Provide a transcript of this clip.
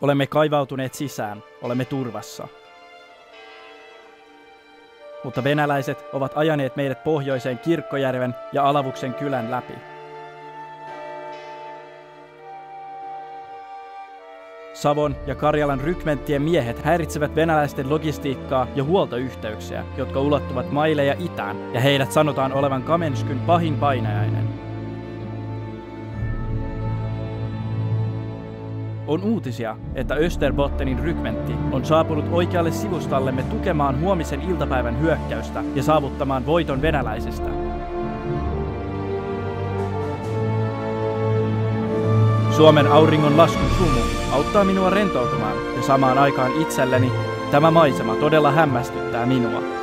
Olemme kaivautuneet sisään, olemme turvassa. Mutta venäläiset ovat ajaneet meidät pohjoiseen Kirkkojärven ja Alavuksen kylän läpi. Savon ja Karjalan rykmenttien miehet häiritsevät venäläisten logistiikkaa ja huoltoyhteyksiä, jotka ulottuvat maille ja itään, ja heidät sanotaan olevan Kamenskyn pahin painajainen. On uutisia, että Österbottenin rykmentti on saapunut oikealle sivustallemme tukemaan huomisen iltapäivän hyökkäystä ja saavuttamaan voiton venäläisistä. Suomen auringon laskun sumu auttaa minua rentoutumaan ja samaan aikaan itselleni tämä maisema todella hämmästyttää minua.